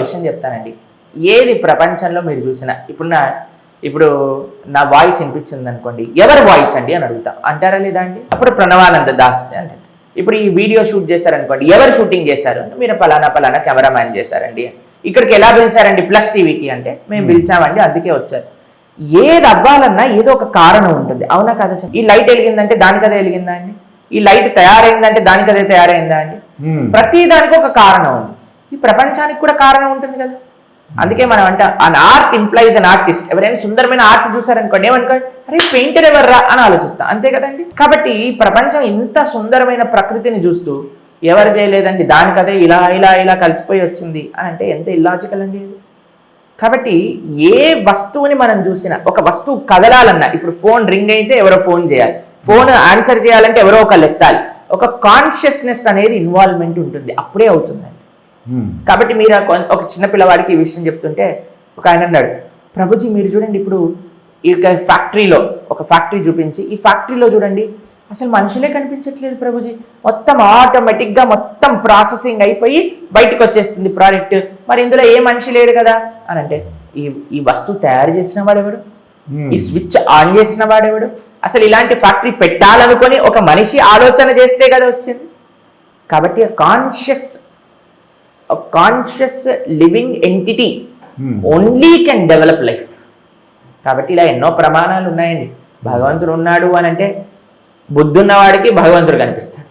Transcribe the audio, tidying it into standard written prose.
విషయం చెప్తానండి. ఏది ప్రపంచంలో మీరు చూసినా ఇప్పుడు నా వాయిస్ వినిపించింది అనుకోండి, ఎవరి వాయిస్ అండి అని అడుగుతా, అంటారా లేదా అండి? అప్పుడు ప్రణవానంద దాస్ అంటే. ఇప్పుడు ఈ వీడియో షూట్ చేశారనుకోండి, ఎవరు షూటింగ్ చేశారు? మీరు పలానా కెమెరామ్యాన్ చేశారండి. ఇక్కడికి ఎలా పిలిచారండి? ప్లస్ టీవీకి అంటే మేము పిలిచామండి, అందుకే వచ్చారు. ఏది అవ్వాలన్నా ఏదో ఒక కారణం ఉంటుంది, అవునా కదా? ఈ లైట్ వెలిగిందంటే దానికదే వెలిగిందా అండి? ఈ లైట్ తయారైందంటే దానికదే తయారైందా అండి? ప్రతి దానికి ఒక కారణం ఉంది. ఈ ప్రపంచానికి కూడా కారణం ఉంటుంది కదా. అందుకే మనం అంటే an art implies an artist. ఎవరైనా సుందరమైన ఆర్ట్ చూసారనుకోండి, ఏమనుకోండి, అరే పెయింటర్ ఎవర్రా అని ఆలోచిస్తాం, అంతే కదండి. కాబట్టి ఈ ప్రపంచం ఇంత సుందరమైన ప్రకృతిని చూస్తూ ఎవరు చేయలేదండి, దానికదే ఇలా ఇలా ఇలా కలిసిపోయి వచ్చింది అని అంటే ఎంత ఇల్లాజికల్ అండి ఇది. కాబట్టి ఏ వస్తువుని మనం చూసినా, ఒక వస్తువు కదలాలన్నా, ఇప్పుడు ఫోన్ రింగ్ అయితే ఎవరో ఫోన్ చేయాలి, ఫోన్ ఆన్సర్ చేయాలంటే ఎవరో ఒకళ్ళు ఎత్తాలి. ఒక కాన్షియస్నెస్ అనేది ఇన్వాల్వ్మెంట్ ఉంటుంది, అప్పుడే అవుతుందండి. కాబట్టి మీరు ఒక చిన్న పిల్లవాడికి ఈ విషయం చెప్తుంటే ఒక ఆయన అన్నాడు, ప్రభుజీ మీరు చూడండి, ఇప్పుడు ఈ ఫ్యాక్టరీలో ఒక ఫ్యాక్టరీ చూపించి, ఈ ఫ్యాక్టరీలో చూడండి అసలు మనుషులే కనిపించట్లేదు ప్రభుజీ, మొత్తం ఆటోమేటిక్గా మొత్తం ప్రాసెసింగ్ అయిపోయి బయటకు వచ్చేస్తుంది ప్రోడక్ట్, మరి ఇందులో ఏ మనిషి లేడు కదా అని అంటే, ఈ వస్తువు తయారు చేసిన వాడెవడు? ఈ స్విచ్ ఆన్ చేసిన వాడెవడు? అసలు ఇలాంటి ఫ్యాక్టరీ పెట్టాలనుకొని ఒక మనిషి ఆలోచన చేస్తే కదా వచ్చింది. కాబట్టి conscious living entity only can develop life. కాబట్టి ఇలా ఎన్నో ప్రమాణాలు ఉన్నాయండి. భగవంతుడు ఉన్నాడు అని అంటే బుద్ధున్నవాడికి భగవంతుడు కనిపిస్తాడు.